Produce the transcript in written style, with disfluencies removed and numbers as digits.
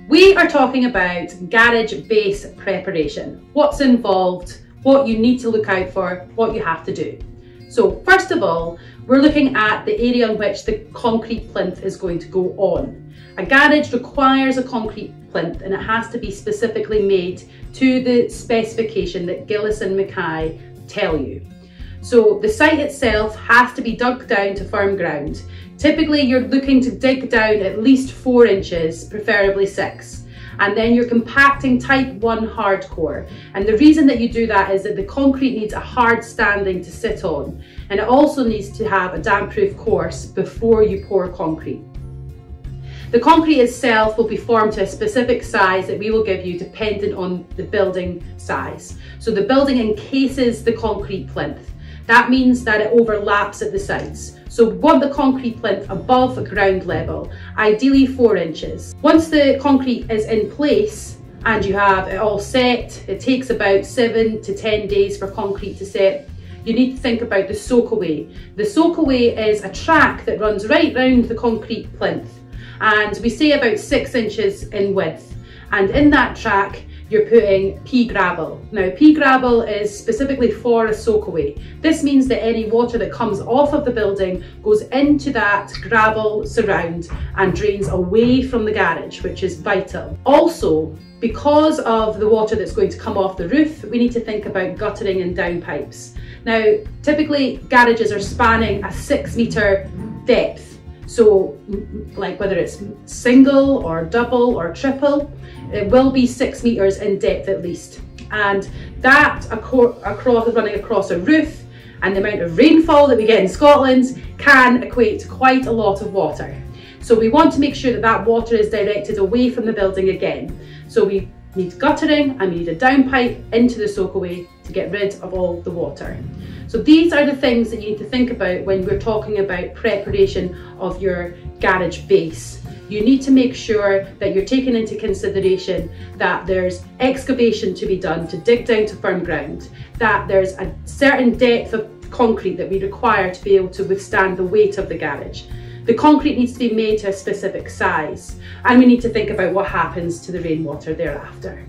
We are talking about garage base preparation. What's involved, what you need to look out for, what you have to do. So first of all, we're looking at the area on which the concrete plinth is going to go on. A garage requires a concrete plinth and it has to be specifically made to the specification that Gillis and Mackay tell you. So the site itself has to be dug down to firm ground. Typically you're looking to dig down at least 4 inches, preferably 6. And then you're compacting type 1 hardcore. And the reason that you do that is that the concrete needs a hard standing to sit on. And it also needs to have a damp-proof course before you pour concrete. The concrete itself will be formed to a specific size that we will give you dependent on the building size. So the building encases the concrete plinth. That means that it overlaps at the sides. So we want the concrete plinth above ground level, ideally 4 inches. Once the concrete is in place and you have it all set, it takes about 7 to 10 days for concrete to set. You need to think about the soakaway. The soakaway is a track that runs right round the concrete plinth, and we say about 6 inches in width. And in that track, you're putting pea gravel. Now, pea gravel is specifically for a soakaway. This means that any water that comes off of the building goes into that gravel surround and drains away from the garage, which is vital. Also, because of the water that's going to come off the roof, we need to think about guttering and downpipes. Now, typically garages are spanning a 6-metre depth. So like whether it's single or double or triple, it will be 6 meters in depth at least. And that running across a roof and the amount of rainfall that we get in Scotland can equate to quite a lot of water. So we want to make sure that that water is directed away from the building again. So we need guttering and we need a downpipe into the soakaway to get rid of all the water. So these are the things that you need to think about when we're talking about preparation of your garage base. You need to make sure that you're taking into consideration that there's excavation to be done to dig down to firm ground, that there's a certain depth of concrete that we require to be able to withstand the weight of the garage. The concrete needs to be made to a specific size, and we need to think about what happens to the rainwater thereafter.